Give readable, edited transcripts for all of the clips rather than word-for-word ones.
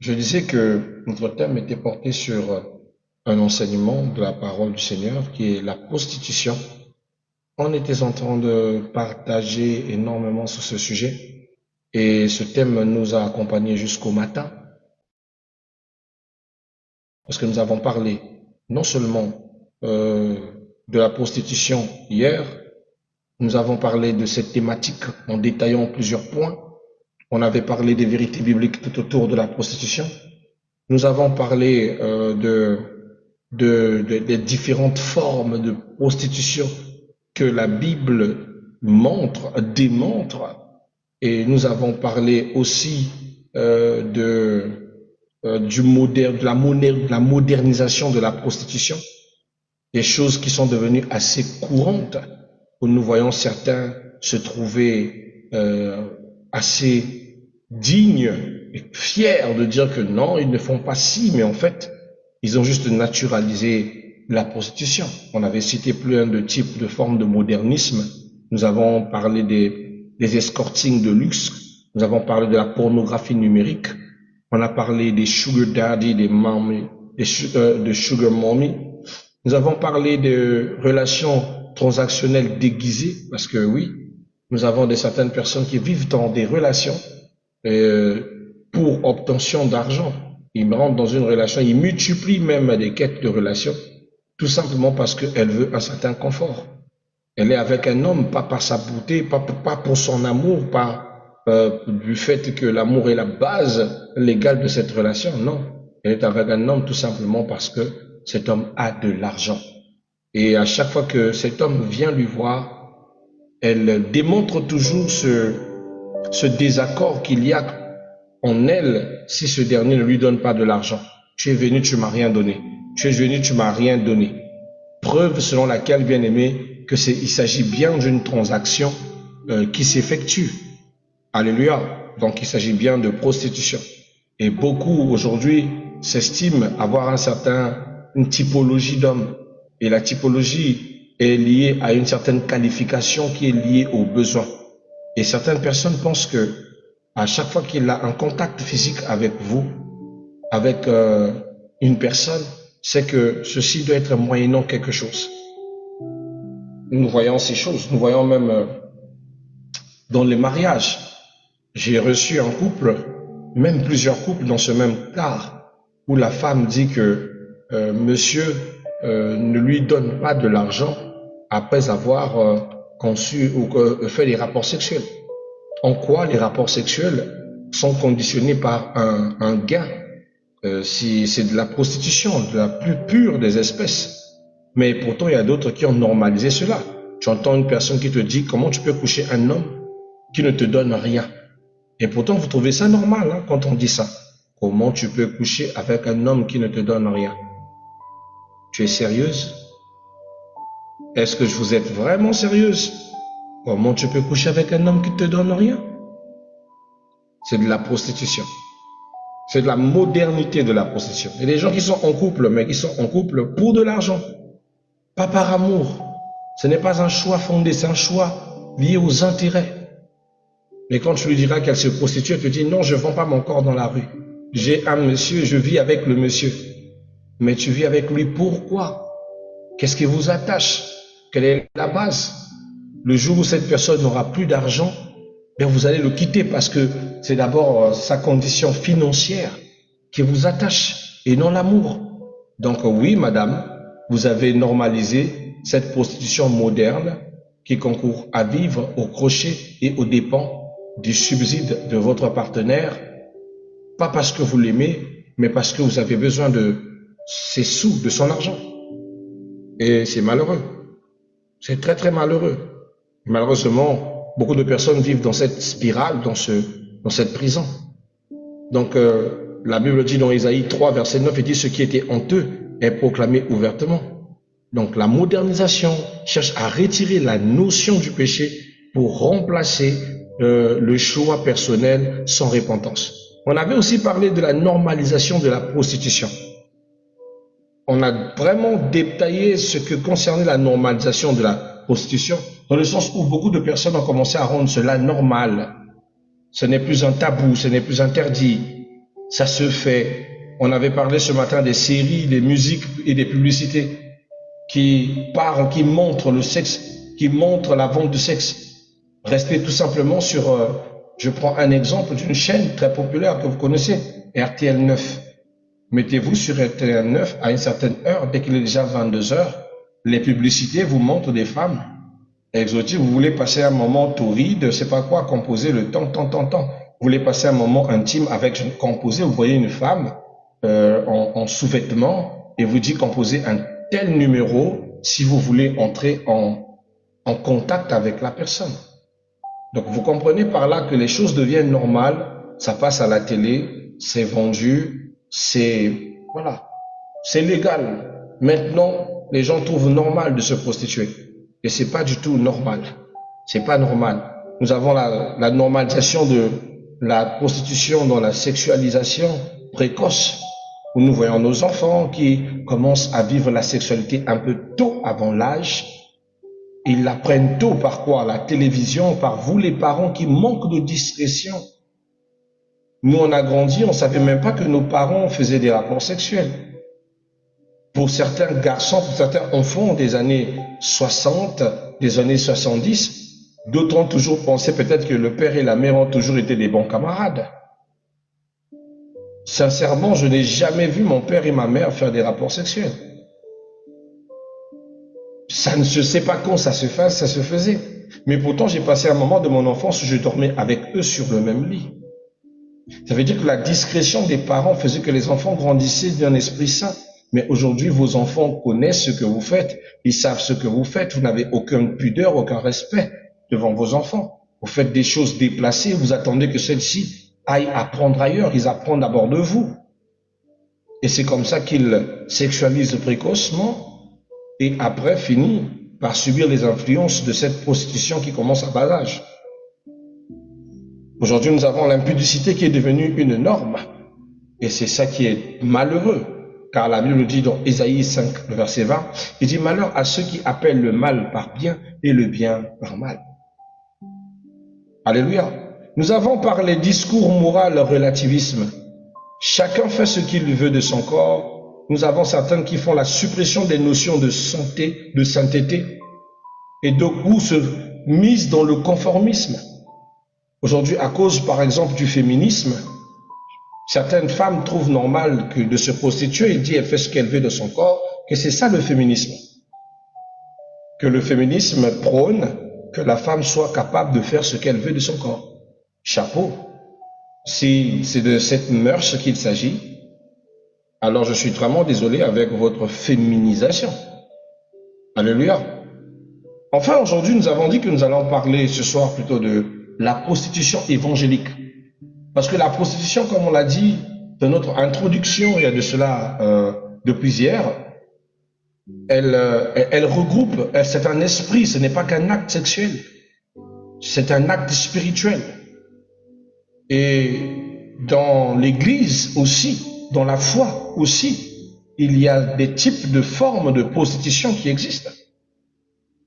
Je disais que notre thème était porté sur un enseignement de la parole du Seigneur qui est la prostitution. On était en train de partager énormément sur ce sujet et ce thème nous a accompagnés jusqu'au matin parce que nous avons parlé non seulement de la prostitution hier, nous avons parlé de cette thématique en détaillant plusieurs points. On avait parlé des vérités bibliques tout autour de la prostitution. Nous avons parlé des différentes formes de prostitution que la Bible démontre, et nous avons parlé aussi de la modernisation de la prostitution, des choses qui sont devenues assez courantes, où nous voyons certains se trouver assez dignes et fiers de dire que non, ils ne font pas ci, mais en fait, ils ont juste naturalisé la prostitution. On avait cité plein de types de formes de modernisme. Nous avons parlé des escortings de luxe. Nous avons parlé de la pornographie numérique. On a parlé des sugar daddy, des mommy, de sugar mommy. Nous avons parlé de relations transactionnelles déguisées, parce que oui, nous avons certaines personnes qui vivent dans des relations pour obtention d'argent. Ils rentrent dans une relation, ils multiplient même des quêtes de relations, tout simplement parce qu'elle veut un certain confort. Elle est avec un homme, pas par sa beauté, pas pour son amour, pas du fait que l'amour est la base légale de cette relation, non. Elle est avec un homme tout simplement parce que cet homme a de l'argent. Et à chaque fois que cet homme vient lui voir, elle démontre toujours ce désaccord qu'il y a en elle si ce dernier ne lui donne pas de l'argent. Tu es venu, tu m'as rien donné. Tu es venu, tu m'as rien donné. Preuve selon laquelle, bien aimé, il s'agit bien d'une transaction qui s'effectue. Alléluia. Donc il s'agit bien de prostitution. Et beaucoup aujourd'hui s'estiment avoir une typologie d'homme. Et la typologie est liée à une certaine qualification qui est liée aux besoins. Et certaines personnes pensent que à chaque fois qu'il a un contact physique avec vous, avec une personne, c'est que ceci doit être moyennant quelque chose. Nous voyons ces choses, nous voyons même dans les mariages. J'ai reçu un couple, même plusieurs couples dans ce même cas, où la femme dit que monsieur ne lui donne pas de l'argent après avoir conçu ou fait des rapports sexuels. En quoi les rapports sexuels sont conditionnés par un gain. Si c'est de la prostitution, de la plus pure des espèces. Mais pourtant, il y a d'autres qui ont normalisé cela. Tu entends une personne qui te dit comment tu peux coucher un homme qui ne te donne rien. Et pourtant, vous trouvez ça normal hein, quand on dit ça. Comment tu peux coucher avec un homme qui ne te donne rien? Tu es sérieuse? Est-ce que vous êtes vraiment sérieuse? Comment tu peux coucher avec un homme qui ne te donne rien? C'est de la prostitution. C'est de la modernité de la prostitution. Il y a des gens qui sont en couple, mais qui sont en couple pour de l'argent. Pas par amour. Ce n'est pas un choix fondé, c'est un choix lié aux intérêts. Mais quand tu lui diras qu'elle se prostitue, elle te dit non, je ne vends pas mon corps dans la rue. J'ai un monsieur, je vis avec le monsieur. Mais tu vis avec lui pourquoi? Qu'est-ce qui vous attache? Quelle est la base? Le jour où cette personne n'aura plus d'argent, bien vous allez le quitter parce que c'est d'abord sa condition financière qui vous attache et non l'amour. Donc oui, madame, vous avez normalisé cette prostitution moderne qui concourt à vivre au crochet et aux dépens du subside de votre partenaire, pas parce que vous l'aimez, mais parce que vous avez besoin de ses sous, de son argent. Et c'est malheureux. C'est très très malheureux. Malheureusement, beaucoup de personnes vivent dans cette spirale, dans cette prison. Donc, la Bible dit dans Ésaïe 3, verset 9, il dit « Ce qui était honteux est proclamé ouvertement ». Donc, la modernisation cherche à retirer la notion du péché pour remplacer le choix personnel sans repentance. On avait aussi parlé de la normalisation de la prostitution. On a vraiment détaillé ce que concernait la normalisation de la prostitution, dans le sens où beaucoup de personnes ont commencé à rendre cela normal. Ce n'est plus un tabou, ce n'est plus interdit. Ça se fait. On avait parlé ce matin des séries, des musiques et des publicités qui parlent, qui montrent le sexe, qui montrent la vente du sexe. Restez tout simplement sur, je prends un exemple d'une chaîne très populaire que vous connaissez, RTL 9. Mettez-vous sur RTL 9 à une certaine heure, dès qu'il est déjà 22 heures, les publicités vous montrent des femmes exotiques. Vous voulez passer un moment torride, je sais pas quoi, composer le temps. Vous voulez passer un moment intime avec une composée, vous voyez une femme en sous-vêtements et vous dit composez un tel numéro si vous voulez entrer en contact avec la personne. Donc vous comprenez par là que les choses deviennent normales, ça passe à la télé, c'est vendu, c'est voilà, c'est légal. Maintenant, les gens trouvent normal de se prostituer et c'est pas du tout normal. C'est pas normal. Nous avons la normalisation de la prostitution dans la sexualisation précoce, où nous voyons nos enfants qui commencent à vivre la sexualité un peu tôt avant l'âge. Ils l'apprennent tôt par quoi? La télévision, par vous les parents qui manquent de discrétion. Nous on a grandi, on savait même pas que nos parents faisaient des rapports sexuels. Pour certains garçons, pour certains enfants des années 60, des années 70, d'autres ont toujours pensé peut-être que le père et la mère ont toujours été des bons camarades. Sincèrement, je n'ai jamais vu mon père et ma mère faire des rapports sexuels. Ça ne se sait pas quand ça se fait, ça se faisait. Mais pourtant, j'ai passé un moment de mon enfance où je dormais avec eux sur le même lit. Ça veut dire que la discrétion des parents faisait que les enfants grandissaient d'un esprit sain. Mais aujourd'hui, vos enfants connaissent ce que vous faites, ils savent ce que vous faites, vous n'avez aucune pudeur, aucun respect devant vos enfants. Vous faites des choses déplacées, vous attendez que celles-ci aillent apprendre ailleurs, ils apprennent d'abord de vous. Et c'est comme ça qu'ils sexualisent précocement et après finissent par subir les influences de cette prostitution qui commence à bas âge. Aujourd'hui, nous avons l'impudicité qui est devenue une norme. Et c'est ça qui est malheureux. Car la Bible dit dans Ésaïe 5, le verset 20, il dit « Malheur à ceux qui appellent le mal par bien et le bien par mal. » Alléluia. Nous avons par les discours moraux le relativisme. Chacun fait ce qu'il veut de son corps. Nous avons certains qui font la suppression des notions de santé, de sainteté, et beaucoup se misent dans le conformisme. Aujourd'hui, à cause, par exemple, du féminisme, certaines femmes trouvent normal que de se prostituer et disent qu'elle fait ce qu'elle veut de son corps, que c'est ça le féminisme. Que le féminisme prône que la femme soit capable de faire ce qu'elle veut de son corps. Chapeau. Si c'est de cette mœurs qu'il s'agit, alors je suis vraiment désolé avec votre féminisation. Alléluia. Enfin, aujourd'hui, nous avons dit que nous allons parler ce soir plutôt de la prostitution évangélique. Parce que la prostitution, comme on l'a dit dans notre introduction, il y a de cela depuis hier, elle regroupe, c'est un esprit, ce n'est pas qu'un acte sexuel, c'est un acte spirituel. Et dans l'église aussi, dans la foi aussi, il y a des types de formes de prostitution qui existent.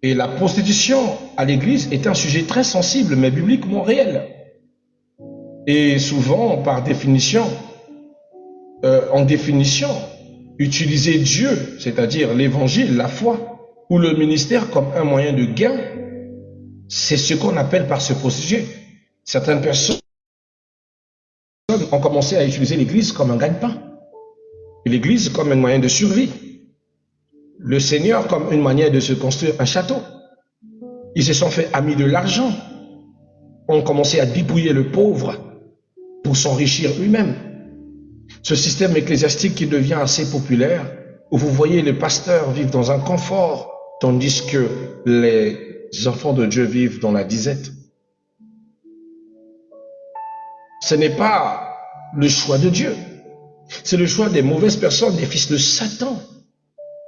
Et la prostitution à l'église est un sujet très sensible, mais bibliquement réel. Et souvent, par définition, en définition, utiliser Dieu, c'est-à-dire l'évangile, la foi, ou le ministère comme un moyen de gain, c'est ce qu'on appelle par se prostituer. Certaines personnes ont commencé à utiliser l'église comme un gagne-pain, l'église comme un moyen de survie, le Seigneur comme une manière de se construire un château. Ils se sont fait amis de l'argent, ont commencé à dépouiller le pauvre pour s'enrichir lui-même. Ce système ecclésiastique qui devient assez populaire, où vous voyez les pasteurs vivent dans un confort, tandis que les enfants de Dieu vivent dans la disette. Ce n'est pas le choix de Dieu. C'est le choix des mauvaises personnes, des fils de Satan,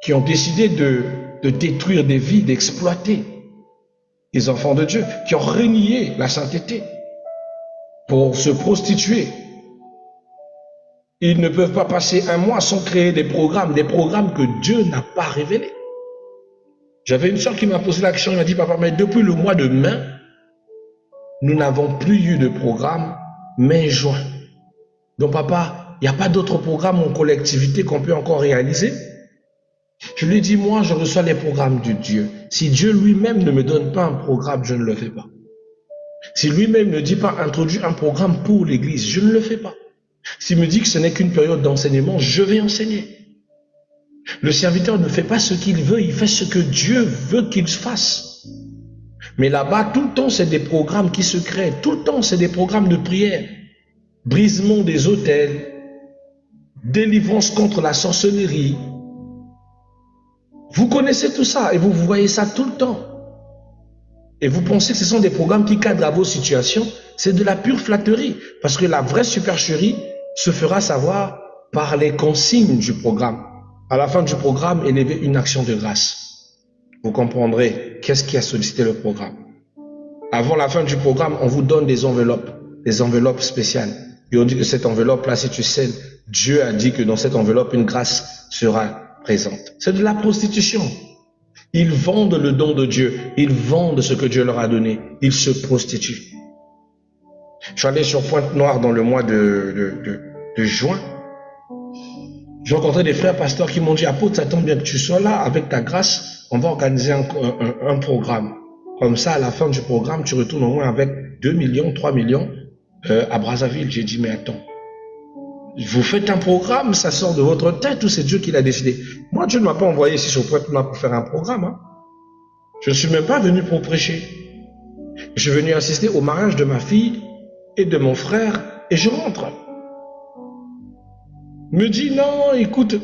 qui ont décidé de détruire des vies, d'exploiter les enfants de Dieu, qui ont renié la sainteté pour se prostituer. Ils ne peuvent pas passer un mois sans créer des programmes que Dieu n'a pas révélés. J'avais une soeur qui m'a posé la question, elle m'a dit, papa, mais depuis le mois de mai, nous n'avons plus eu de programme mai-juin. Donc papa, il n'y a pas d'autres programmes en collectivité qu'on peut encore réaliser. Je lui dis, moi, je reçois les programmes de Dieu. Si Dieu lui-même ne me donne pas un programme, je ne le fais pas. Si lui-même ne dit pas introduire un programme pour l'église, je ne le fais pas. S'il me dit que ce n'est qu'une période d'enseignement, je vais enseigner. Le serviteur ne fait pas ce qu'il veut, il fait ce que Dieu veut qu'il fasse. Mais là-bas, tout le temps, c'est des programmes qui se créent. Tout le temps, c'est des programmes de prière. Brisement des autels, délivrance contre la sorcellerie. Vous connaissez tout ça et vous voyez ça tout le temps. Et vous pensez que ce sont des programmes qui cadrent à vos situations. C'est de la pure flatterie. Parce que la vraie supercherie se fera savoir par les consignes du programme. À la fin du programme, élever une action de grâce. Vous comprendrez qu'est-ce qui a sollicité le programme. Avant la fin du programme, on vous donne des enveloppes spéciales. Et on dit que cette enveloppe-là, si tu scelles, Dieu a dit que dans cette enveloppe, une grâce sera présente. C'est de la prostitution. Ils vendent le don de Dieu. Ils vendent ce que Dieu leur a donné. Ils se prostituent. Je suis allé sur Pointe-Noire dans le mois de juin. J'ai rencontré des frères pasteurs qui m'ont dit, apôtre, ça tombe bien que tu sois là, avec ta grâce, on va organiser un programme. Comme ça, à la fin du programme, tu retournes au moins avec 2 millions, 3 millions à Brazzaville. J'ai dit, mais attends, vous faites un programme, ça sort de votre tête ou c'est Dieu qui l'a décidé? Moi, Dieu ne m'a pas envoyé ici sur Pointe-Noire pour faire un programme. Hein. Je ne suis même pas venu pour prêcher. Je suis venu assister au mariage de ma fille et de mon frère et je rentre. Me dit, non, écoute,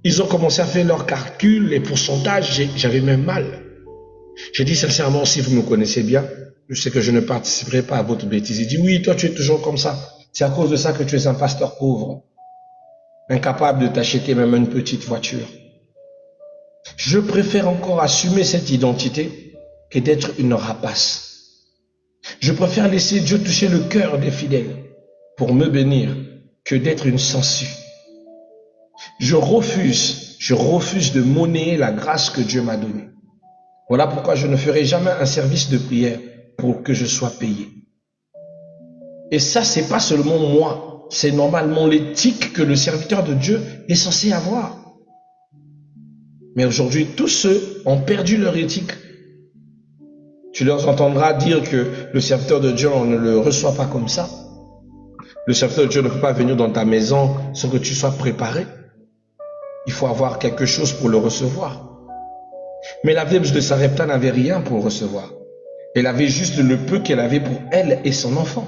ils ont commencé à faire leurs calculs, les pourcentages, j'avais même mal. J'ai dit sincèrement, si vous me connaissez bien, je sais que je ne participerai pas à votre bêtise. Il dit, oui, toi tu es toujours comme ça. C'est à cause de ça que tu es un pasteur pauvre, incapable de t'acheter même une petite voiture. Je préfère encore assumer cette identité que d'être une rapace. Je préfère laisser Dieu toucher le cœur des fidèles pour me bénir que d'être une sangsue. Je refuse de monnayer la grâce que Dieu m'a donnée. Voilà pourquoi je ne ferai jamais un service de prière pour que je sois payé. Et ça, c'est pas seulement moi, c'est normalement l'éthique que le serviteur de Dieu est censé avoir. Mais aujourd'hui, tous ceux ont perdu leur éthique. Tu leur entendras dire que le serviteur de Dieu, on ne le reçoit pas comme ça. Le serviteur de Dieu ne peut pas venir dans ta maison sans que tu sois préparé. Il faut avoir quelque chose pour le recevoir. Mais la Vierge de Sarepta n'avait rien pour le recevoir. Elle avait juste le peu qu'elle avait pour elle et son enfant.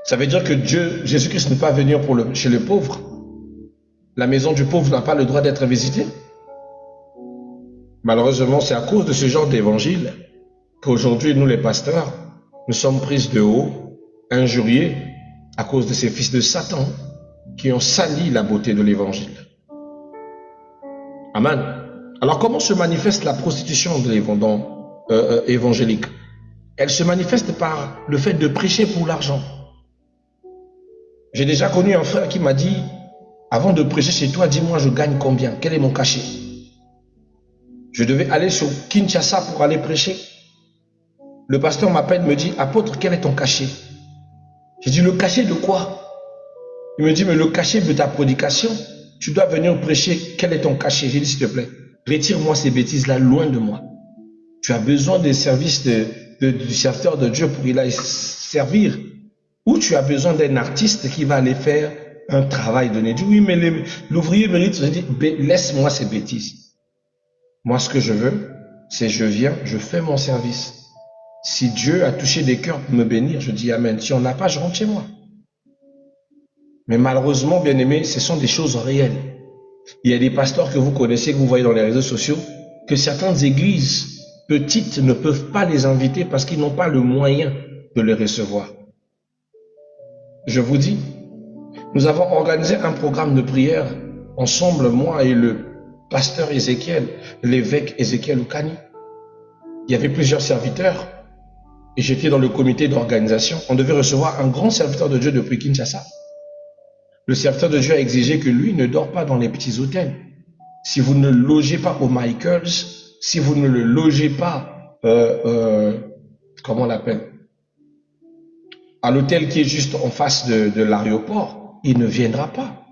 Ça veut dire que Jésus-Christ ne peut pas venir chez le pauvre. La maison du pauvre n'a pas le droit d'être visitée. Malheureusement, c'est à cause de ce genre d'évangile qu'aujourd'hui, nous les pasteurs, nous sommes pris de haut, injuriés, à cause de ces fils de Satan qui ont sali la beauté de l'évangile. Amen. Alors, comment se manifeste la prostitution de évangélique? Elle se manifeste par le fait de prêcher pour l'argent. J'ai déjà connu un frère qui m'a dit, avant de prêcher chez toi, dis-moi je gagne combien? Quel est mon cachet? Je devais aller sur Kinshasa pour aller prêcher. Le pasteur m'appelle, me dit, apôtre, quel est ton cachet? J'ai dit, le cachet de quoi? Il me dit, mais le cachet de ta prédication, tu dois venir prêcher, quel est ton cachet? J'ai dit, s'il te plaît, retire-moi ces bêtises-là loin de moi. Tu as besoin des services du serviteur de Dieu pour y aller servir. Ou tu as besoin d'un artiste qui va aller faire un travail donné. Je dis, oui, mais l'ouvrier mérite. Je dis, laisse-moi ces bêtises. Moi, ce que je veux, c'est je viens, je fais mon service. Si Dieu a touché des cœurs pour me bénir, je dis Amen. Si on n'a pas, je rentre chez moi. Mais malheureusement, bien aimés, ce sont des choses réelles. Il y a des pasteurs que vous connaissez, que vous voyez dans les réseaux sociaux, que certaines églises petites ne peuvent pas les inviter parce qu'ils n'ont pas le moyen de les recevoir. Je vous dis, nous avons organisé un programme de prière ensemble, moi et le pasteur Ézéchiel, l'évêque Ézéchiel Oukani. Il y avait plusieurs serviteurs et j'étais dans le comité d'organisation. On devait recevoir un grand serviteur de Dieu depuis Kinshasa. Le serviteur de Dieu a exigé que lui ne dort pas dans les petits hôtels. Si vous ne logez pas au Michaels, si vous ne le logez pas comment on l'appelle, à l'hôtel qui est juste en face de l'aéroport, il ne viendra pas.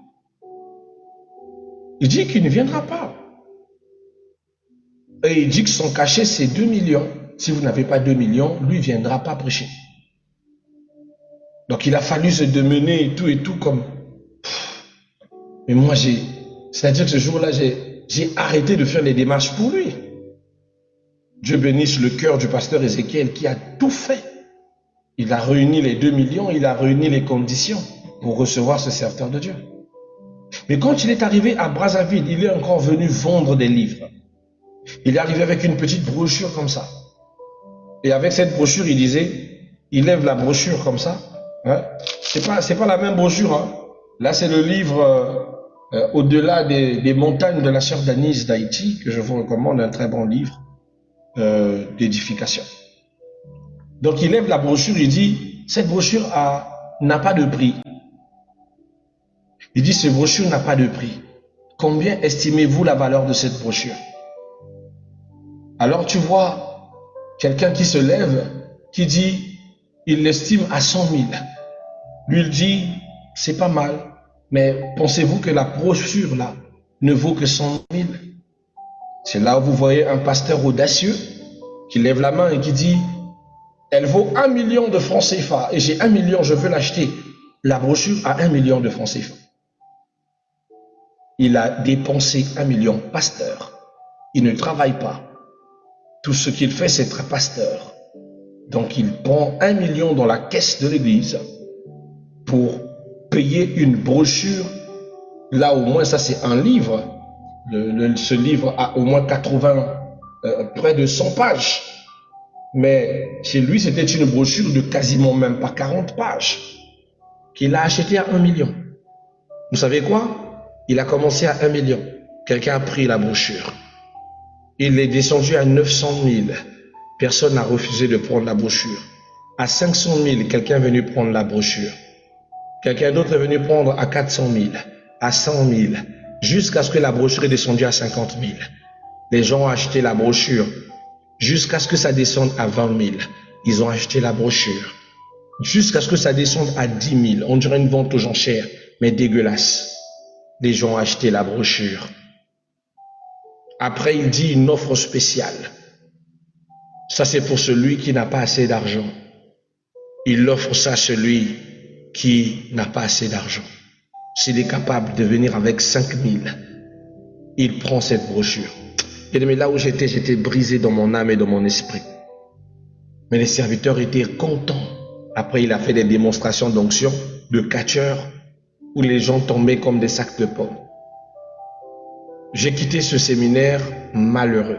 Il dit qu'il ne viendra pas. Et il dit que son cachet, c'est 2 millions. Si vous n'avez pas 2 millions, lui ne viendra pas prêcher. Donc il a fallu se démener et tout comme... Mais moi, c'est-à-dire que ce jour-là, j'ai arrêté de faire les démarches pour lui. Dieu bénisse le cœur du pasteur Ézéchiel qui a tout fait. Il a réuni les 2 millions, il a réuni les conditions pour recevoir ce serviteur de Dieu. Mais quand il est arrivé à Brazzaville, il est encore venu vendre des livres. Il est arrivé avec une petite brochure comme ça. Et avec cette brochure, il disait, il lève la brochure comme ça. Hein? C'est pas la même brochure. Hein? Là, c'est le livre Au-delà des montagnes de la sœur Denise d'Haïti, que je vous recommande, un très bon livre d'édification. Donc, il lève la brochure, il dit, cette brochure n'a pas de prix. Il dit, cette brochure n'a pas de prix. Combien estimez-vous la valeur de cette brochure? Alors tu vois quelqu'un qui se lève, qui dit, il l'estime à 100 000. Lui, il dit, c'est pas mal, mais pensez-vous que la brochure là ne vaut que 100 000? C'est là où vous voyez un pasteur audacieux qui lève la main et qui dit, elle vaut 1 million de francs CFA et j'ai 1 million, je veux l'acheter. La brochure à 1 million de francs CFA. Il a dépensé 1 million. Pasteur, il ne travaille pas. Tout ce qu'il fait, c'est être pasteur. Donc, il prend 1 million dans la caisse de l'église pour payer une brochure. Là, au moins, ça, c'est un livre. Ce livre a au moins 80, près de 100 pages. Mais chez lui, c'était une brochure de quasiment même pas 40 pages qu'il a acheté à 1 million. Vous savez quoi? Il a commencé à 1 million. Quelqu'un a pris la brochure. Il est descendu à 900 000. Personne n'a refusé de prendre la brochure. À 500 000, quelqu'un est venu prendre la brochure. Quelqu'un d'autre est venu prendre à 400 000, à 100 000, jusqu'à ce que la brochure est descendue à 50 000. Les gens ont acheté la brochure jusqu'à ce que ça descende à 20 000. Ils ont acheté la brochure jusqu'à ce que ça descende à 10 000. On dirait une vente aux enchères, mais dégueulasse. Les gens ont acheté la brochure. Après, il dit une offre spéciale. Ça, c'est pour celui qui n'a pas assez d'argent. Il offre ça à celui qui n'a pas assez d'argent. S'il est capable de venir avec 5 000, il prend cette brochure. Et mais là où j'étais brisé dans mon âme et dans mon esprit. Mais les serviteurs étaient contents. Après, il a fait des démonstrations d'onction, de catcheurs, où les gens tombaient comme des sacs de pommes. J'ai quitté ce séminaire malheureux.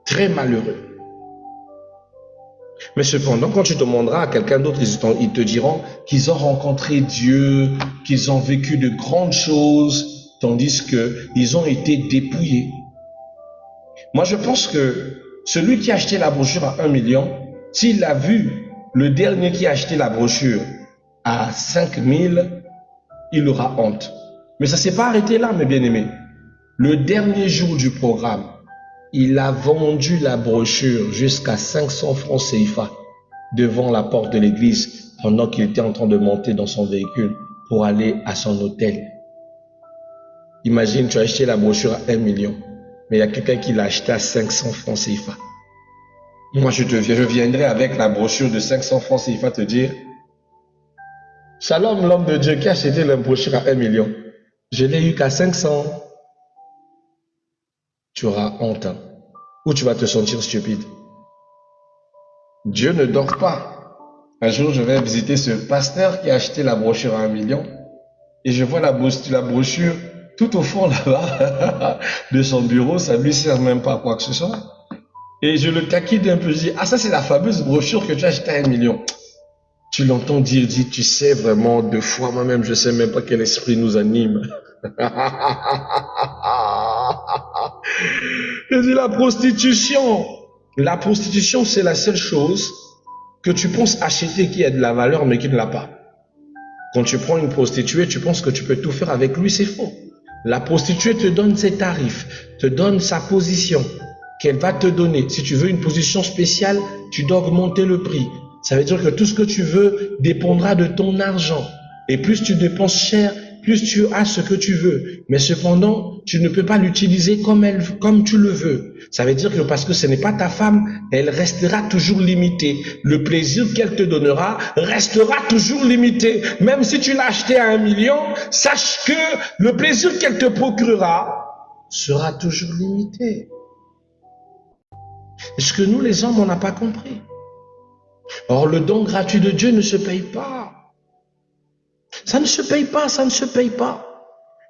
Très malheureux. Mais cependant, quand tu demanderas à quelqu'un d'autre, ils te diront qu'ils ont rencontré Dieu, qu'ils ont vécu de grandes choses, tandis qu'ils ont été dépouillés. Moi, je pense que celui qui a acheté la brochure à 1 million, s'il a vu le dernier qui a acheté la brochure à 5 000, il aura honte. Mais ça ne s'est pas arrêté là, mes bien-aimés. Le dernier jour du programme, il a vendu la brochure jusqu'à 500 francs CFA devant la porte de l'église pendant qu'il était en train de monter dans son véhicule pour aller à son hôtel. Imagine, tu as acheté la brochure à 1 million, mais il y a quelqu'un qui l'a acheté à 500 francs CFA. Moi, je viendrai avec la brochure de 500 francs CFA te dire, Shalom, l'homme de Dieu qui a acheté la brochure à 1 million. Je l'ai eu qu'à 500. Tu auras honte, hein? Ou tu vas te sentir stupide. Dieu ne dort pas. Un jour, je vais visiter ce pasteur qui a acheté la brochure à 1 million et je vois la brochure tout au fond là-bas de son bureau. Ça ne lui sert même pas à quoi que ce soit. Et je le taquine un peu. Je dis, ah, ça c'est la fameuse brochure que tu as achetée à 1 million. Tu l'entends dire, dit, tu sais vraiment, 2 fois moi-même, je sais même pas quel esprit nous anime. Je dis la prostitution. La prostitution, c'est la seule chose que tu penses acheter qui a de la valeur mais qui ne l'a pas. Quand tu prends une prostituée, tu penses que tu peux tout faire avec lui, c'est faux. La prostituée te donne ses tarifs, te donne sa position, qu'elle va te donner. Si tu veux une position spéciale, tu dois augmenter le prix. Ça veut dire que tout ce que tu veux dépendra de ton argent. Et plus tu dépenses cher, plus tu as ce que tu veux. Mais cependant, tu ne peux pas l'utiliser comme tu le veux. Ça veut dire que parce que ce n'est pas ta femme, elle restera toujours limitée. Le plaisir qu'elle te donnera restera toujours limité. Même si tu l'as acheté à 1 million, sache que le plaisir qu'elle te procurera sera toujours limité. Et ce que nous, les hommes, on n'a pas compris. Or, le don gratuit de Dieu ne se paye pas. Ça ne se paye pas, ça ne se paye pas.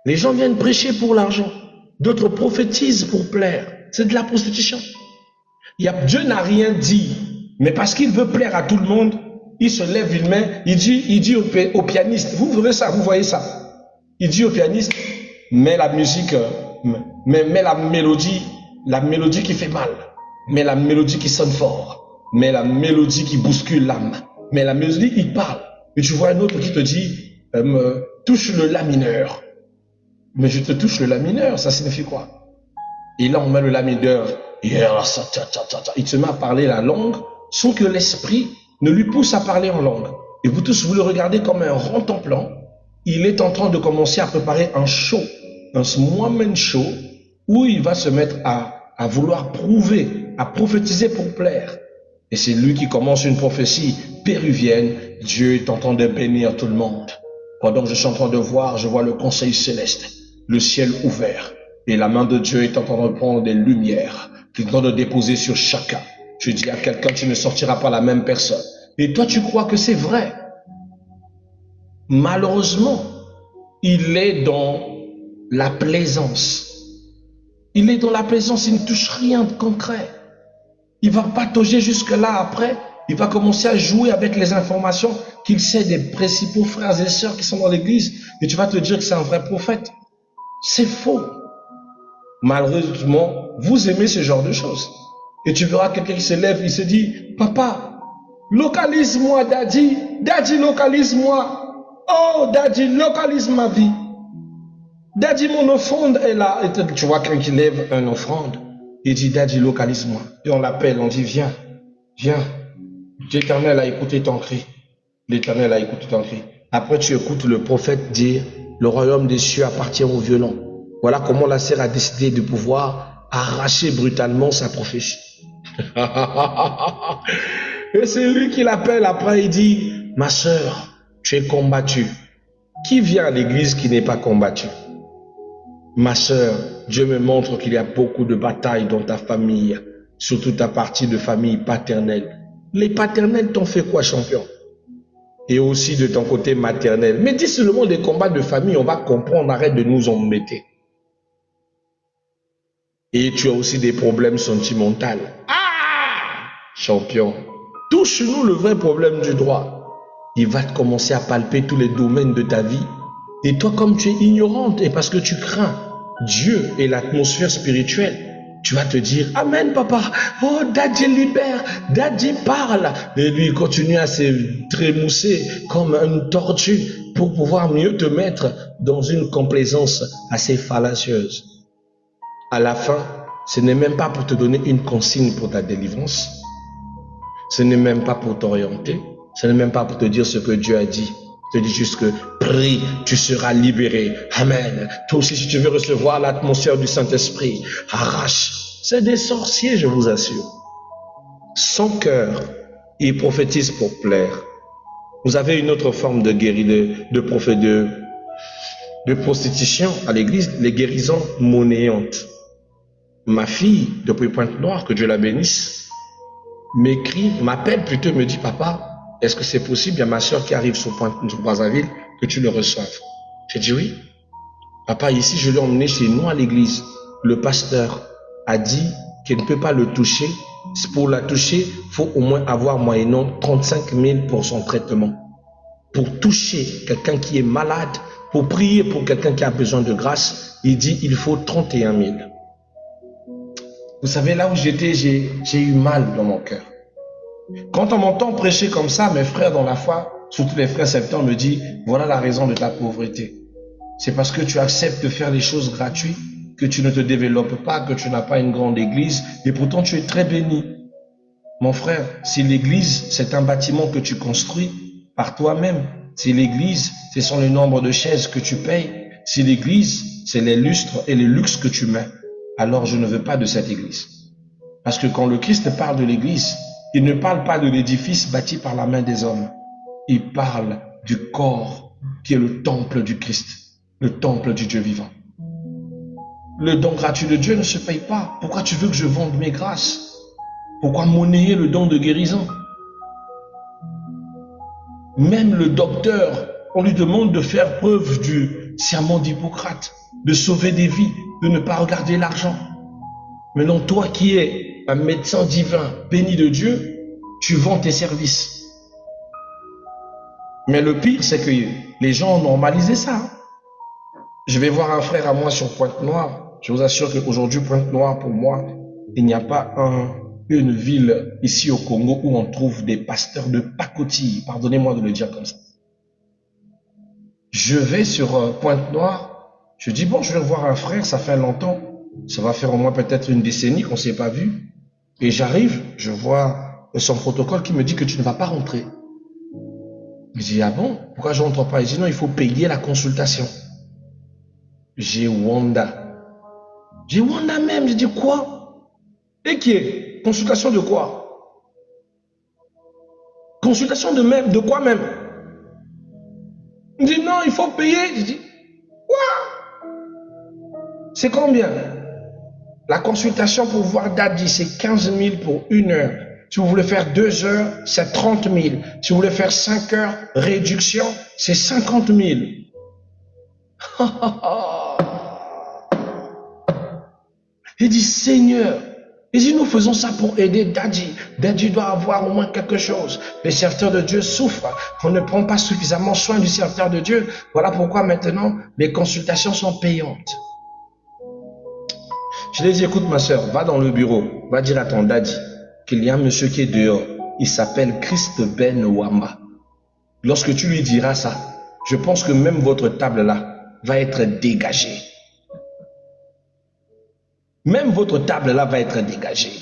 Les gens viennent prêcher pour l'argent. D'autres prophétisent pour plaire. C'est de la prostitution. Dieu n'a rien dit. Mais parce qu'il veut plaire à tout le monde, il se lève une main, il dit au pianiste, vous voyez ça, vous voyez ça. Il dit au pianiste, mets la musique, mets la mélodie qui fait mal. Mets la mélodie qui sonne fort. Mets la mélodie qui bouscule l'âme. Mais la mélodie, il parle. Et tu vois un autre qui te dit, touche le la mineur. Mais je te touche le la mineur, ça signifie quoi? Et là, on met le la mineur. Il se met à parler la langue sans que l'esprit ne lui pousse à parler en langue. Et vous tous, vous le regardez comme un rentemplant. Il est en train de commencer à préparer un show, un one-man show, où il va se mettre à vouloir prouver, à prophétiser pour plaire. Et c'est lui qui commence une prophétie péruvienne. Dieu est en train de bénir tout le monde. Pendant que je suis en train de voir, je vois le conseil céleste, le ciel ouvert. Et la main de Dieu est en train de prendre des lumières qu'il est en train de déposer sur chacun. Je dis à quelqu'un, tu ne sortiras pas la même personne. Et toi, tu crois que c'est vrai. Malheureusement, il est dans la plaisance. Il est dans la plaisance, il ne touche rien de concret. Il va patauger jusque-là après. Il va commencer à jouer avec les informations qu'il sait des principaux frères et sœurs qui sont dans l'église. Et tu vas te dire que c'est un vrai prophète. C'est faux. Malheureusement, vous aimez ce genre de choses. Et tu verras quelqu'un qui se lève, il se dit, papa, localise-moi, daddy. Daddy, localise-moi. Oh, daddy, localise ma vie. Daddy, mon offrande est là. Et tu vois quelqu'un qui lève une offrande. Il dit, daddy, localise-moi. Et on l'appelle, on dit, viens, viens. L'Éternel a écouté ton cri. L'Éternel a écouté ton cri. Après, tu écoutes le prophète dire, le royaume des cieux appartient aux violents. Voilà comment la sœur a décidé de pouvoir arracher brutalement sa prophétie. Et c'est lui qui l'appelle après, il dit, ma sœur, tu es combattue. Qui vient à l'église qui n'est pas combattu? Ma sœur, Dieu me montre qu'il y a beaucoup de batailles dans ta famille, surtout ta partie de famille paternelle. Les paternels t'ont fait quoi, champion? Et aussi de ton côté maternel. Mais dis seulement des combats de famille, on va comprendre, arrête de nous embêter. Et tu as aussi des problèmes sentimentaux. Ah! Champion, touche-nous le vrai problème du droit. Il va commencer à palper tous les domaines de ta vie. Et toi, comme tu es ignorante et parce que tu crains Dieu et l'atmosphère spirituelle, tu vas te dire, Amen, papa. Oh, Daddy libère, Daddy parle. Et lui continue à se trémousser comme une tortue pour pouvoir mieux te mettre dans une complaisance assez fallacieuse. À la fin, ce n'est même pas pour te donner une consigne pour ta délivrance. Ce n'est même pas pour t'orienter. Ce n'est même pas pour te dire ce que Dieu a dit. Je te dis juste que prie, tu seras libéré. Amen. Toi aussi, si tu veux recevoir l'atmosphère du Saint-Esprit, arrache. C'est des sorciers, je vous assure. Sans cœur, ils prophétisent pour plaire. Vous avez une autre forme de guérison, de prostitution à l'église, les guérisons monnaiantes. Ma fille, depuis Pointe-Noire, que Dieu la bénisse, m'appelle plutôt, me dit, papa, est-ce que c'est possible, il y a ma soeur qui arrive sur Brazzaville, que tu le reçoives? J'ai dit oui. Papa, ici, je l'ai emmené chez nous à l'église. Le pasteur a dit qu'il ne peut pas le toucher. Pour la toucher, il faut au moins avoir moyennant 35 000 pour son traitement. Pour toucher quelqu'un qui est malade, pour prier pour quelqu'un qui a besoin de grâce, il dit il faut 31 000. Vous savez, là où j'étais, j'ai eu mal dans mon cœur. Quand on m'entend prêcher comme ça, mes frères dans la foi, surtout les frères septembre, me disent, voilà la raison de ta pauvreté. C'est parce que tu acceptes de faire les choses gratuites que tu ne te développes pas, que tu n'as pas une grande église, et pourtant tu es très béni. Mon frère, si l'église, c'est un bâtiment que tu construis par toi-même, si l'église, ce sont le nombre de chaises que tu payes, si l'église, c'est les lustres et les luxes que tu mets, alors je ne veux pas de cette église. Parce que quand le Christ parle de l'église, il ne parle pas de l'édifice bâti par la main des hommes. Il parle du corps qui est le temple du Christ, le temple du Dieu vivant. Le don gratuit de Dieu ne se paye pas. Pourquoi tu veux que je vende mes grâces? Pourquoi monnayer le don de guérison? Même le docteur, on lui demande de faire preuve du serment d'Hippocrate, de sauver des vies, de ne pas regarder l'argent. Mais non, toi qui es un médecin divin, béni de Dieu, tu vends tes services. Mais le pire, c'est que les gens ont normalisé ça. Je vais voir un frère à moi sur Pointe-Noire. Je vous assure qu'aujourd'hui, Pointe-Noire, pour moi, il n'y a pas une ville ici au Congo où on trouve des pasteurs de pacotille. Pardonnez-moi de le dire comme ça. Je vais sur Pointe-Noire. Je dis, bon, je vais voir un frère, ça fait longtemps. Ça va faire au moins peut-être une décennie qu'on ne s'est pas vu. Et j'arrive, je vois son protocole qui me dit que tu ne vas pas rentrer. Je dis, ah bon? Pourquoi je ne rentre pas? Il dit, non, il faut payer la consultation. J'ai Wanda. J'ai Wanda même. Je dis, quoi? Et qui est? Consultation de quoi? Consultation de même, de quoi même? Il dit, non, il faut payer. Je dis, quoi? C'est combien? La consultation pour voir Daddy, c'est 15 000 pour 1 heure. Si vous voulez faire 2 heures, c'est 30 000. Si vous voulez faire 5 heures, réduction, c'est 50 000. Il dit, Seigneur, il dit, nous faisons ça pour aider Daddy. Daddy doit avoir au moins quelque chose. Les serviteurs de Dieu souffrent. On ne prend pas suffisamment soin du serviteur de Dieu. Voilà pourquoi maintenant, les consultations sont payantes. Je lui ai dit, écoute ma soeur, va dans le bureau, va dire à ton Daddy qu'il y a un monsieur qui est dehors. Il s'appelle Christ Ben Wamba. Lorsque tu lui diras ça, je pense que même votre table là va être dégagée. Même votre table là va être dégagée.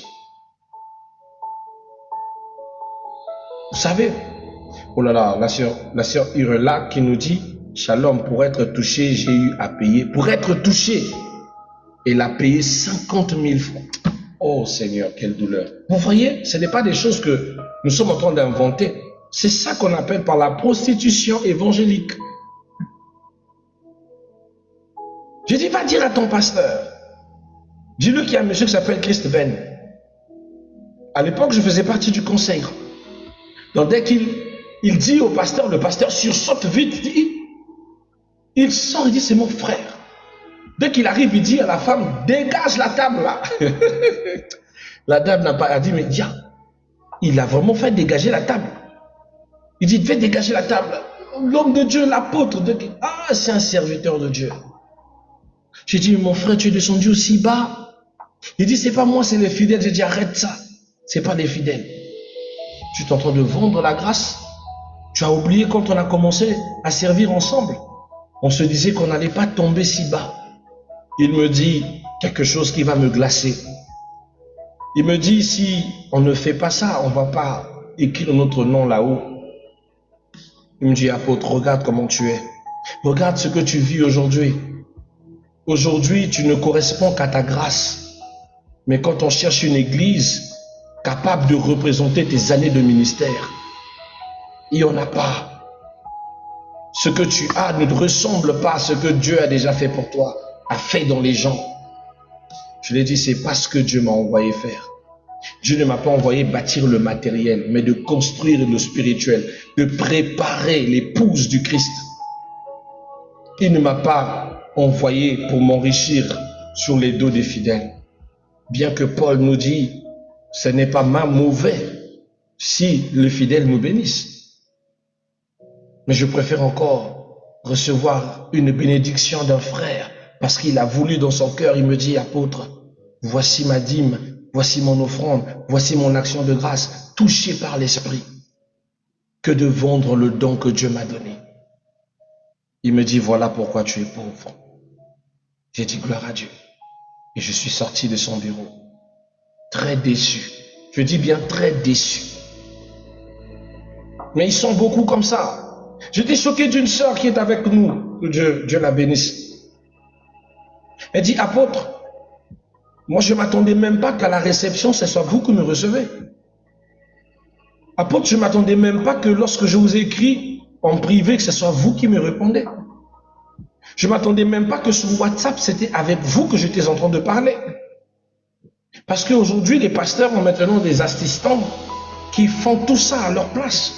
Vous savez, oh là là, la sœur Urela qui nous dit, Shalom, pour être touché, j'ai eu à payer. Pour être touché, elle a payé 50 000 francs. Oh Seigneur, quelle douleur. Vous voyez, ce n'est pas des choses que nous sommes en train d'inventer. C'est ça qu'on appelle par la prostitution évangélique. Je dis, va dire à ton pasteur. Dis-lui qu'il y a un monsieur qui s'appelle Christ Ben. À l'époque, je faisais partie du conseil. Donc dès qu'il dit au pasteur, le pasteur sursaute vite. Il sort, il dit, c'est mon frère. Dès qu'il arrive, il dit à la femme, dégage la table là. La dame n'a pas dit, mais dia, il a vraiment fait dégager la table. Il dit, fais dégager la table. L'homme de Dieu, l'apôtre de Dieu. Ah, c'est un serviteur de Dieu. J'ai dit, mon frère, tu es descendu aussi bas. Il dit, c'est pas moi, c'est les fidèles. J'ai dit, arrête ça. C'est pas les fidèles. Tu es en train de vendre la grâce. Tu as oublié quand on a commencé à servir ensemble. On se disait qu'on n'allait pas tomber si bas. Il me dit quelque chose qui va me glacer. Il me dit, si on ne fait pas ça, on ne va pas écrire notre nom là-haut. Il me dit, apôtre, regarde comment tu es. Regarde ce que tu vis aujourd'hui. Aujourd'hui, tu ne corresponds qu'à ta grâce. Mais quand on cherche une église capable de représenter tes années de ministère, il n'y en a pas. Ce que tu as ne ressemble pas à ce que Dieu a déjà fait pour toi, a fait dans les gens. Je l'ai dit, c'est pas ce que Dieu m'a envoyé faire. Dieu ne m'a pas envoyé bâtir le matériel, mais de construire le spirituel, de préparer l'épouse du Christ. Il ne m'a pas envoyé pour m'enrichir sur les dos des fidèles. Bien que Paul nous dit, ce n'est pas mauvais si les fidèles nous bénissent. Mais je préfère encore recevoir une bénédiction d'un frère parce qu'il a voulu dans son cœur, il me dit, apôtre, voici ma dîme, voici mon offrande, voici mon action de grâce, touché par l'Esprit, que de vendre le don que Dieu m'a donné. Il me dit, voilà pourquoi tu es pauvre. J'ai dit, gloire à Dieu. Et je suis sorti de son bureau, très déçu. Je dis bien très déçu. Mais ils sont beaucoup comme ça. J'étais choqué d'une sœur qui est avec nous. Que Dieu la bénisse. Elle dit, apôtre, moi je ne m'attendais même pas qu'à la réception, ce soit vous qui me recevez. Apôtre, je ne m'attendais même pas que lorsque je vous écris en privé, que ce soit vous qui me répondez. Je ne m'attendais même pas que sur WhatsApp, c'était avec vous que j'étais en train de parler. Parce qu'aujourd'hui, les pasteurs ont maintenant des assistants qui font tout ça à leur place.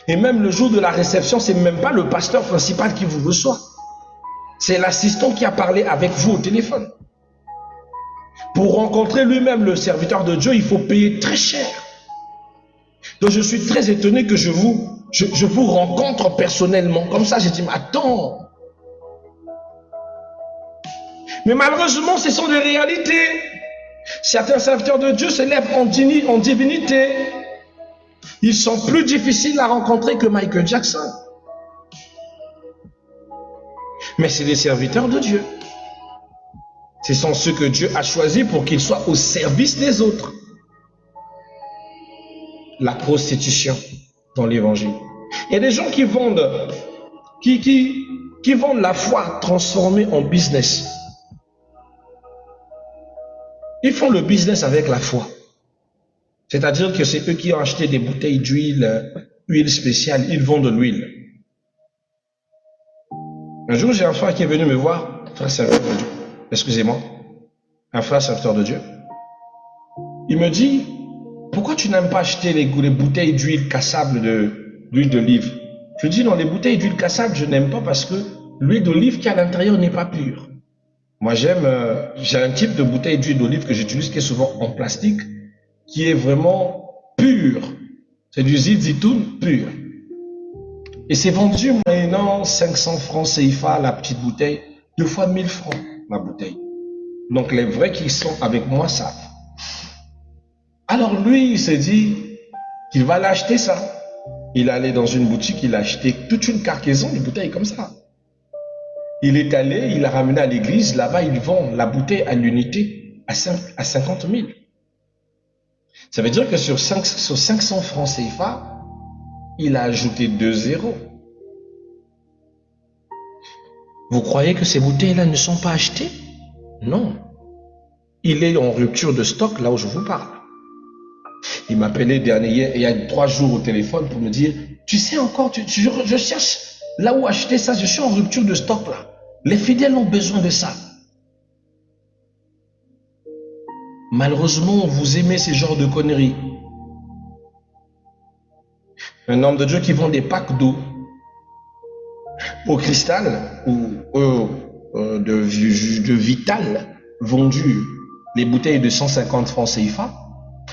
Et même le jour de la réception, ce n'est même pas le pasteur principal qui vous reçoit. C'est l'assistant qui a parlé avec vous au téléphone. Pour rencontrer lui-même le serviteur de Dieu, il faut payer très cher. Donc je suis très étonné que je vous rencontre personnellement. Comme ça, j'ai dit, mais attends. Mais malheureusement, ce sont des réalités. Certains serviteurs de Dieu s'élèvent en divinité. Ils sont plus difficiles à rencontrer que Michael Jackson. Mais c'est des serviteurs de Dieu. Ce sont ceux que Dieu a choisis pour qu'ils soient au service des autres. La prostitution dans l'évangile. Il y a des gens qui vendent, qui vendent la foi transformée en business. Ils font le business avec la foi. C'est-à-dire que c'est eux qui ont acheté des bouteilles d'huile, huile spéciale, ils vendent de l'huile. Un jour, j'ai un frère qui est venu me voir, un frère serviteur de Dieu, excusez-moi, un frère serviteur de Dieu. Il me dit, pourquoi tu n'aimes pas acheter les bouteilles d'huile cassable d'huile d'olive? Je dis, non, les bouteilles d'huile cassable, je n'aime pas parce que l'huile d'olive qui est à l'intérieur n'est pas pure. Moi, j'ai un type de bouteille d'huile d'olive que j'utilise qui est souvent en plastique, qui est vraiment pur. C'est du zitoun pur. Et c'est vendu moyennant 500 francs CFA la petite bouteille, 2 fois 1000 francs ma bouteille. Donc les vrais qui sont avec moi savent. Alors lui, il s'est dit qu'il va l'acheter ça. Il est allé dans une boutique, il a acheté toute une cargaison de bouteilles comme ça. Il est allé, il l'a ramené à l'église, là-bas il vend la bouteille à l'unité à 50 000. Ça veut dire que sur 500 francs CFA, il a ajouté 2 zéros. Vous croyez que ces bouteilles-là ne sont pas achetées? Non. Il est en rupture de stock là où je vous parle. Il m'a appelé il y a 3 jours au téléphone pour me dire, tu sais encore, je cherche là où acheter ça, je suis en rupture de stock là. Les fidèles ont besoin de ça. Malheureusement, vous aimez ce genre de conneries. Un homme de Dieu qui vend des packs d'eau au cristal ou de Vital vendu les bouteilles de 150 francs CFA.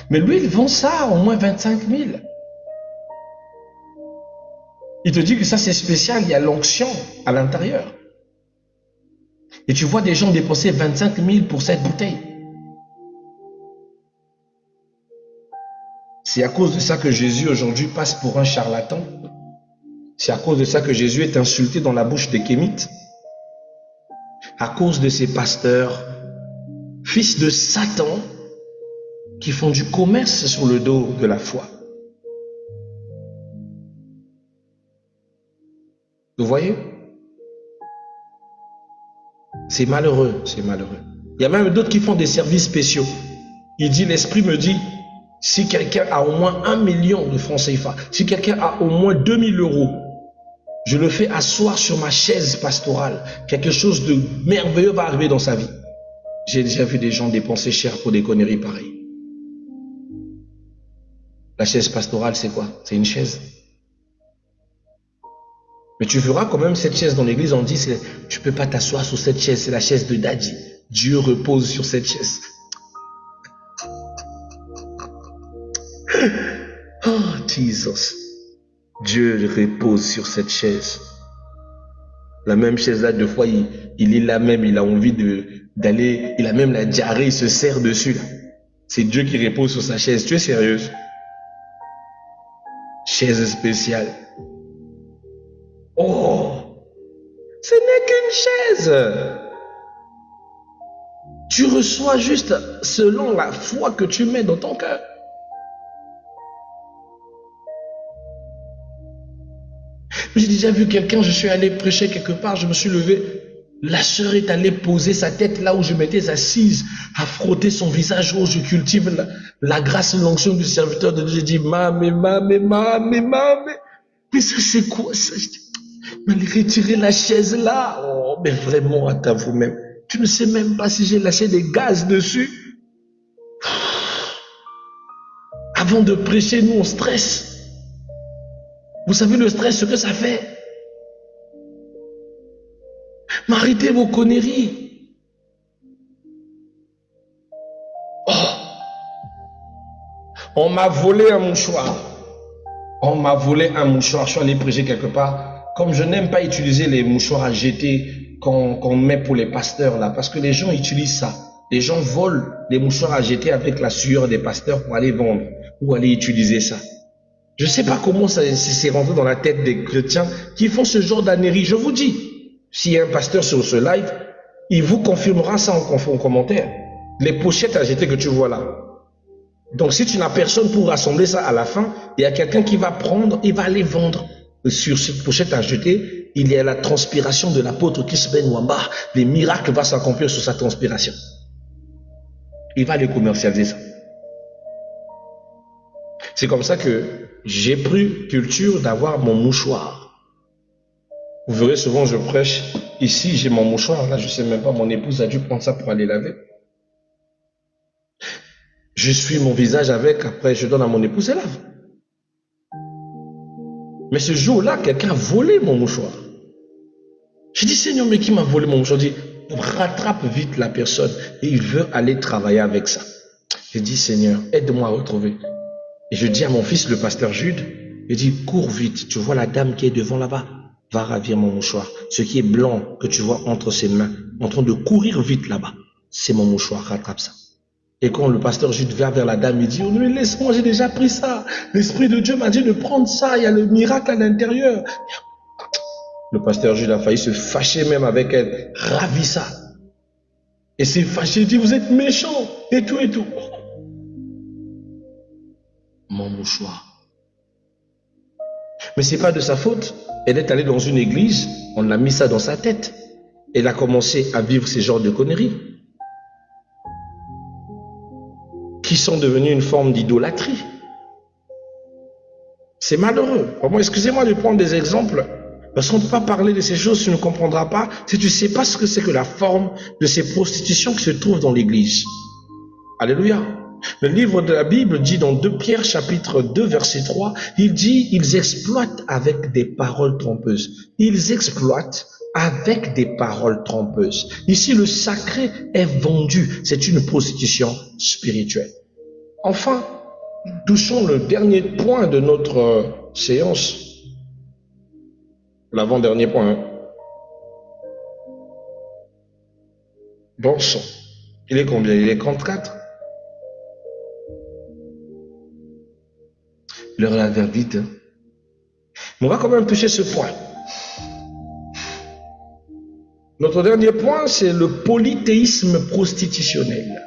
Mais lui, il vend ça au moins 25 000. Il te dit que ça c'est spécial, il y a l'onction à l'intérieur. Et tu vois des gens dépenser 25 000 pour cette bouteille. C'est à cause de ça que Jésus aujourd'hui passe pour un charlatan. C'est à cause de ça que Jésus est insulté dans la bouche des Kémites. À cause de ces pasteurs, fils de Satan, qui font du commerce sur le dos de la foi. Vous voyez? C'est malheureux, c'est malheureux. Il y a même d'autres qui font des services spéciaux. Il dit, l'Esprit me dit, si quelqu'un a au moins 1 million de francs CFA, si quelqu'un a au moins 2000 euros, je le fais asseoir sur ma chaise pastorale. Quelque chose de merveilleux va arriver dans sa vie. J'ai déjà vu des gens dépenser cher pour des conneries pareilles. La chaise pastorale, c'est quoi? C'est une chaise. Mais tu verras quand même cette chaise dans l'église, on dit, tu ne peux pas t'asseoir sur cette chaise, c'est la chaise de Daddy. Dieu repose sur cette chaise. Oh, Jesus. Dieu repose sur cette chaise. La même chaise là, deux fois, il est là même, il a envie d'aller, il a même la diarrhée, il se serre dessus. C'est Dieu qui repose sur sa chaise. Tu es sérieuse? Chaise spéciale. Oh, ce n'est qu'une chaise. soit juste selon la foi que tu mets dans ton cœur. J'ai déjà vu quelqu'un, je suis allé prêcher quelque part, je me suis levé, la sœur est allée poser sa tête là où je m'étais assise, à frotter son visage où je cultive la grâce et l'onction du serviteur de Dieu. J'ai dit, mais ça c'est quoi ça? Mais retirer la chaise là, oh, mais vraiment, attends vous-même. Tu ne sais même pas si j'ai lâché des gaz dessus. Avant de prêcher, nous on stresse. Vous savez le stress, ce que ça fait. Mais arrêtez vos conneries. Oh. On m'a volé un mouchoir. On m'a volé un mouchoir. Je suis allé prêcher quelque part. Comme je n'aime pas utiliser les mouchoirs à jeter qu'on met pour les pasteurs là, parce que les gens utilisent ça. Les gens volent les mouchoirs à jeter avec la sueur des pasteurs pour aller vendre ou aller utiliser ça. Je ne sais pas comment ça s'est rentré dans la tête des chrétiens qui font ce genre d'annerie. Je vous dis, s'il y a un pasteur sur ce live, il vous confirmera ça en commentaire. Les pochettes à jeter que tu vois là. Donc si tu n'as personne pour rassembler ça à la fin, il y a quelqu'un qui va prendre, il va aller vendre. Sur cette pochette à jeter, il y a la transpiration de l'apôtre Chris Nwamba. Les miracles vont s'accomplir sur sa transpiration. Il va aller commercialiser ça. C'est comme ça que j'ai pris culture d'avoir mon mouchoir. Vous verrez souvent, je prêche. Ici, j'ai mon mouchoir. Là, je ne sais même pas, mon épouse a dû prendre ça pour aller laver. Je suis mon visage avec, après je donne à mon épouse, elle lave. Mais ce jour-là, quelqu'un a volé mon mouchoir. J'ai dit, Seigneur, mais qui m'a volé mon mouchoir? J'ai dit, rattrape vite la personne. Et il veut aller travailler avec ça. J'ai dit, Seigneur, aide-moi à retrouver. Et je dis à mon fils, le pasteur Jude, je dis, cours vite, tu vois la dame qui est devant là-bas, va ravir mon mouchoir. Ce qui est blanc que tu vois entre ses mains, en train de courir vite là-bas, c'est mon mouchoir, rattrape ça. Et quand le pasteur Jude va vers la dame, il dit, oh, mais laisse-moi, j'ai déjà pris ça. L'Esprit de Dieu m'a dit de prendre ça, il y a le miracle à l'intérieur. Le pasteur Jude a failli se fâcher même avec elle, ravit ça. Et s'est fâché, il dit, vous êtes méchants, et tout, et tout. Mon mouchoir. Mais c'est pas de sa faute. Elle est allée dans une église, on a mis ça dans sa tête. Elle a commencé à vivre ces genres de conneries qui sont devenues une forme d'idolâtrie. C'est malheureux. Vraiment, excusez-moi de prendre des exemples, parce qu'on ne peut pas parler de ces choses si tu ne comprendras pas, si tu ne sais pas ce que c'est que la forme de ces prostitutions qui se trouvent dans l'église. Alléluia. Le livre de la Bible dit dans 2 Pierre chapitre 2 verset 3, il dit, ils exploitent avec des paroles trompeuses. Ils exploitent avec des paroles trompeuses. Ici, le sacré est vendu. C'est une prostitution spirituelle. Enfin, touchons le dernier point de notre séance. L'avant-dernier point. Hein. Bon sang. Il est combien? Il est 34. L'heure la vers vite. Hein. Mais on va quand même toucher ce point. Notre dernier point, c'est le polythéisme prostitutionnel.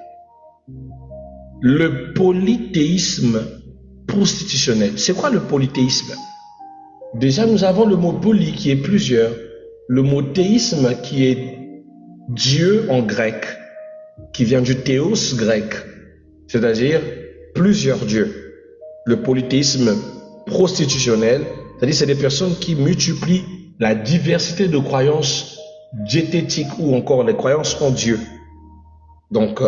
Le polythéisme prostitutionnel. C'est quoi le polythéisme? Déjà, nous avons le mot poly qui est plusieurs. Le mot théisme qui est Dieu en grec, qui vient du théos grec, c'est-à-dire plusieurs dieux. Le polythéisme prostitutionnel, c'est-à-dire c'est des personnes qui multiplient la diversité de croyances diététiques ou encore les croyances en Dieu. Donc,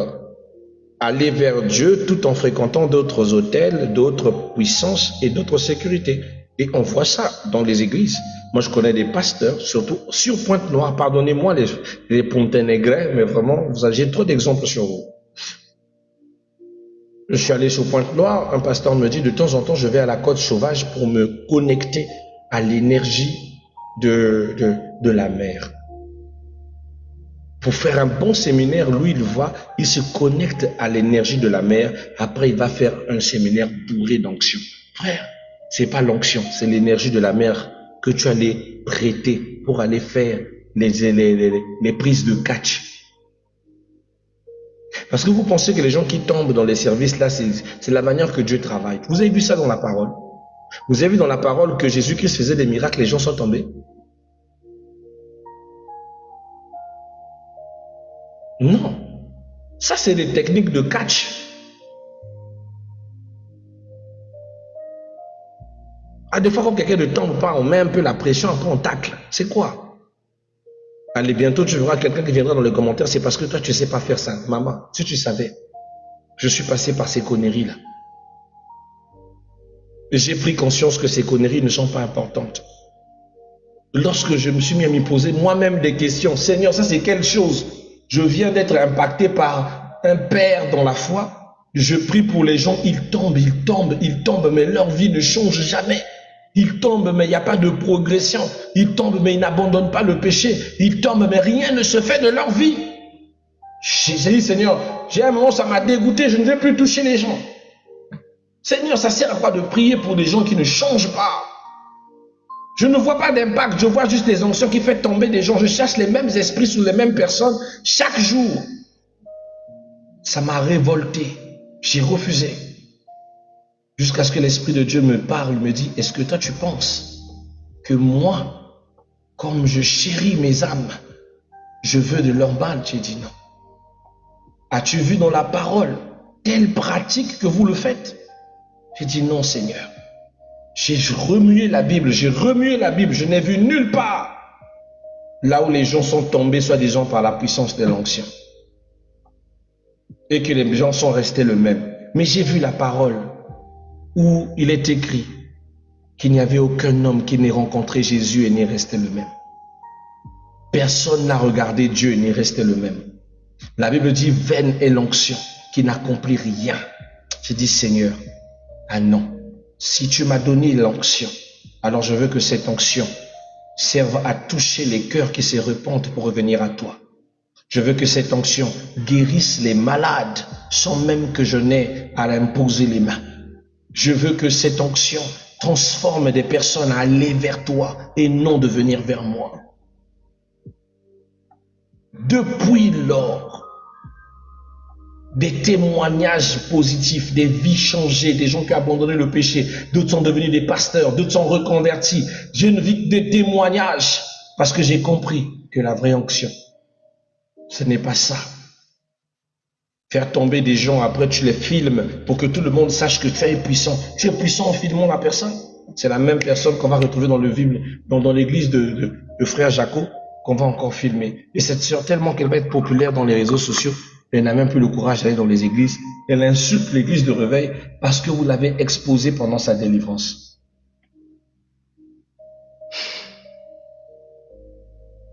aller vers Dieu tout en fréquentant d'autres hôtels, d'autres puissances et d'autres sécurités. Et on voit ça dans les églises. Moi, je connais des pasteurs, surtout sur Pointe-Noire. Pardonnez-moi les Ponténégrins, mais vraiment, j'ai trop d'exemples sur vous. Je suis allé sur Pointe-Noire, un pasteur me dit, de temps en temps, je vais à la côte sauvage pour me connecter à l'énergie de la mer. Pour faire un bon séminaire, lui, il se connecte à l'énergie de la mer. Après, il va faire un séminaire bourré d'onction. Frère, c'est pas l'onction, c'est l'énergie de la mer que tu allais prêter pour aller faire les prises de catch. Parce que vous pensez que les gens qui tombent dans les services là, c'est la manière que Dieu travaille. Vous avez vu ça dans la parole? Vous avez vu dans la parole que Jésus-Christ faisait des miracles, les gens sont tombés? Non. Ça, c'est des techniques de catch. Ah, des fois, quand quelqu'un ne tombe pas, on met un peu la pression, après on tacle. C'est quoi? Allez, bientôt, tu verras quelqu'un qui viendra dans les commentaires, c'est parce que toi, tu ne sais pas faire ça. Maman, si tu savais, je suis passé par ces conneries-là. J'ai pris conscience que ces conneries ne sont pas importantes. Lorsque je me suis mis à m'y poser moi-même des questions, Seigneur, ça c'est quelle chose? Je viens d'être impacté par un père dans la foi. Je prie pour les gens, ils tombent, mais leur vie ne change jamais. Ils tombent, mais il n'y a pas de progression. Ils tombent, mais ils n'abandonnent pas le péché. Ils tombent, mais rien ne se fait de leur vie. J'ai dit, Seigneur, j'ai un moment, ça m'a dégoûté, je ne vais plus toucher les gens. Seigneur, ça sert à quoi de prier pour des gens qui ne changent pas? Je ne vois pas d'impact, je vois juste des onctions qui font tomber des gens. Je cherche les mêmes esprits sur les mêmes personnes chaque jour. Ça m'a révolté. J'ai refusé. Jusqu'à ce que l'Esprit de Dieu me parle, me dit, est-ce que toi tu penses que moi, comme je chéris mes âmes, je veux de leur mal? J'ai dit non. As-tu vu dans la parole telle pratique que vous le faites? J'ai dit non, Seigneur. J'ai remué la Bible, je n'ai vu nulle part là où les gens sont tombés, soi-disant par la puissance de l'onction. Et que les gens sont restés le même. Mais j'ai vu la parole où il est écrit qu'il n'y avait aucun homme qui n'ait rencontré Jésus et n'est resté le même. Personne n'a regardé Dieu et n'est resté le même. La Bible dit, vaine est l'onction qui n'accomplit rien. J'ai dit, Seigneur, ah non, si tu m'as donné l'onction, alors je veux que cette onction serve à toucher les cœurs qui se repentent pour revenir à toi. Je veux que cette onction guérisse les malades sans même que je n'ai à imposer les mains. Je veux que cette onction transforme des personnes à aller vers toi et non de venir vers moi. Depuis lors, des témoignages positifs, des vies changées, des gens qui ont abandonné le péché, d'autres sont devenus des pasteurs, d'autres sont reconvertis. J'ai une vie de témoignages parce que j'ai compris que la vraie onction, ce n'est pas ça. Faire tomber des gens, après tu les filmes pour que tout le monde sache que tu es puissant. Tu es puissant en filmant la personne. C'est la même personne qu'on va retrouver dans l'église de frère Jaco, qu'on va encore filmer. Et cette sœur, tellement qu'elle va être populaire dans les réseaux sociaux, elle n'a même plus le courage d'aller dans les églises. Elle insulte l'église de réveil parce que vous l'avez exposée pendant sa délivrance.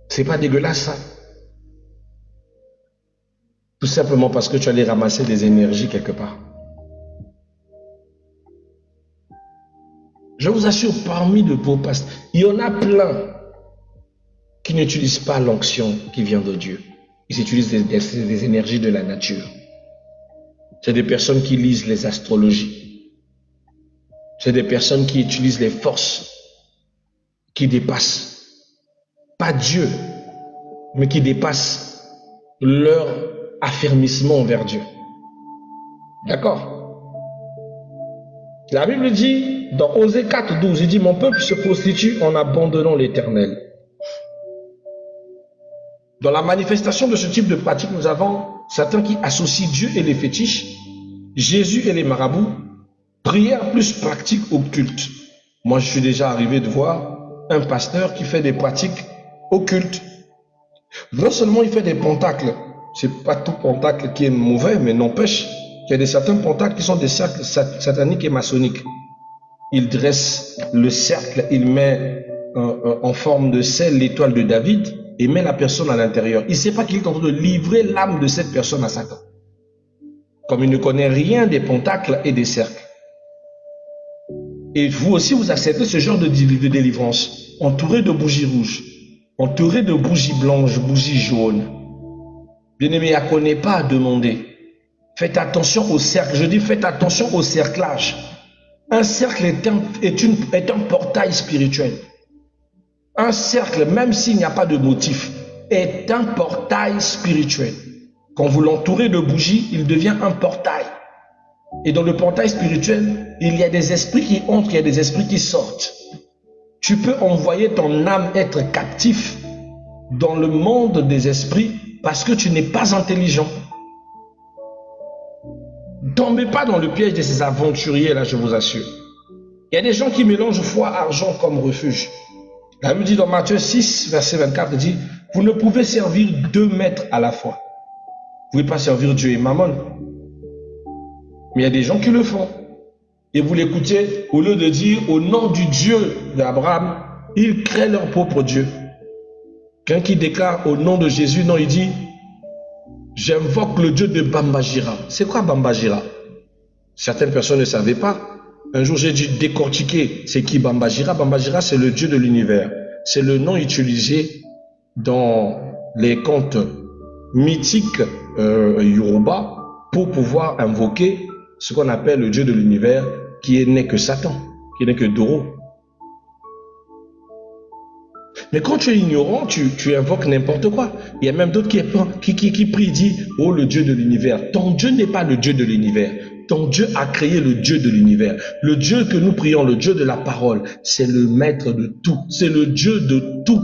C'est pas dégueulasse ça? Tout simplement parce que tu allais ramasser des énergies quelque part. Je vous assure, parmi de beaux pasteurs, il y en a plein qui n'utilisent pas l'onction qui vient de Dieu. Ils utilisent des énergies de la nature. C'est des personnes qui lisent les astrologies. C'est des personnes qui utilisent les forces qui dépassent, pas Dieu, mais qui dépassent leur affermissement envers Dieu. D'accord? La Bible dit, dans Osée 4:12, il dit, mon peuple se prostitue en abandonnant l'Éternel. Dans la manifestation de ce type de pratique, nous avons certains qui associent Dieu et les fétiches, Jésus et les marabouts, prière plus pratique au culte. Moi, je suis déjà arrivé de voir un pasteur qui fait des pratiques occultes. Non seulement il fait des pentacles, c'est pas tout pentacle qui est mauvais, mais n'empêche qu'il y a certains pentacles qui sont des cercles sataniques et maçonniques. Il dresse le cercle, il met en forme de sel l'étoile de David et met la personne à l'intérieur. Il ne sait pas qu'il est en train de livrer l'âme de cette personne à Satan. Comme il ne connaît rien des pentacles et des cercles. Et vous aussi, vous acceptez ce genre de délivrance, entouré de bougies rouges, entouré de bougies blanches, bougies jaunes. Bien-aimé, ne connaît pas à demander. Faites attention au cercle. Je dis faites attention au cerclage. Un cercle est un portail spirituel. Un cercle, même s'il n'y a pas de motif, est un portail spirituel. Quand vous l'entourez de bougies, il devient un portail. Et dans le portail spirituel, il y a des esprits qui entrent, il y a des esprits qui sortent. Tu peux envoyer ton âme être captif dans le monde des esprits parce que tu n'es pas intelligent. Ne tombez pas dans le piège de ces aventuriers-là, je vous assure. Il y a des gens qui mélangent foi, argent comme refuge. La Bible dit dans Matthieu 6, verset 24, il dit, vous ne pouvez servir 2 maîtres à la fois. Vous ne pouvez pas servir Dieu et Mammon. Mais il y a des gens qui le font. Et vous l'écoutez, au lieu de dire au nom du Dieu d'Abraham, ils créent leur propre Dieu. Quelqu'un qui déclare au nom de Jésus, non, il dit, j'invoque le Dieu de Bambajira. C'est quoi Bambajira? Certaines personnes ne savaient pas. Un jour, j'ai dû décortiquer c'est qui Bambajira. Bambajira, c'est le Dieu de l'univers. C'est le nom utilisé dans les contes mythiques Yoruba pour pouvoir invoquer ce qu'on appelle le Dieu de l'univers qui n'est que Satan, qui n'est que Doro. Mais quand tu es ignorant, tu invoques n'importe quoi. Il y a même d'autres qui prient, disent, oh le Dieu de l'univers. Ton Dieu n'est pas le Dieu de l'univers. Ton Dieu a créé le Dieu de l'univers. Le Dieu que nous prions, le Dieu de la parole, c'est le maître de tout. C'est le Dieu de tout.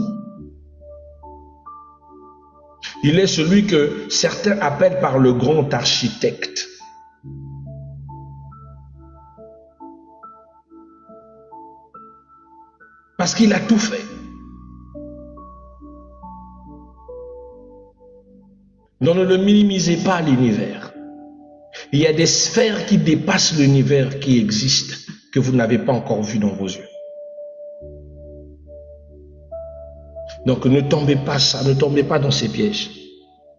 Il est celui que certains appellent par le grand architecte. Parce qu'il a tout fait. Donc ne le minimisez pas l'univers. Il y a des sphères qui dépassent l'univers qui existent, que vous n'avez pas encore vues dans vos yeux. Donc ne tombez pas ça, ne tombez pas dans ces pièges.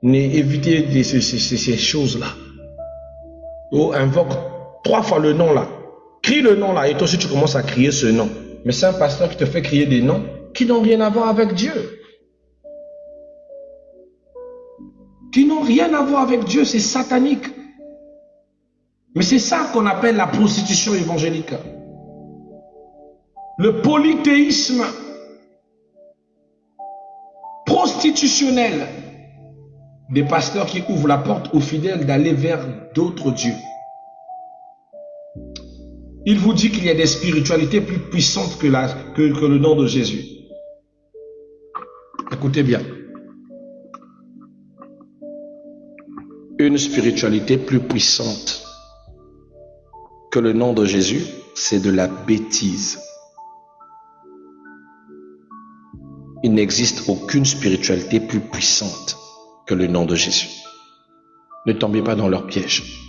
Évitez ces choses-là. Oh, invoque 3 fois le nom là. Crie le nom là et toi aussi tu commences à crier ce nom. Mais c'est un pasteur qui te fait crier des noms qui n'ont rien à voir avec Dieu. Qui n'ont rien à voir avec Dieu, c'est satanique. Mais c'est ça qu'on appelle la prostitution évangélique. Le polythéisme prostitutionnel des pasteurs qui ouvrent la porte aux fidèles d'aller vers d'autres dieux. Il vous dit qu'il y a des spiritualités plus puissantes que le nom de Jésus. Écoutez bien. Une spiritualité plus puissante que le nom de Jésus, c'est de la bêtise. Il n'existe aucune spiritualité plus puissante que le nom de Jésus. Ne tombez pas dans leur piège.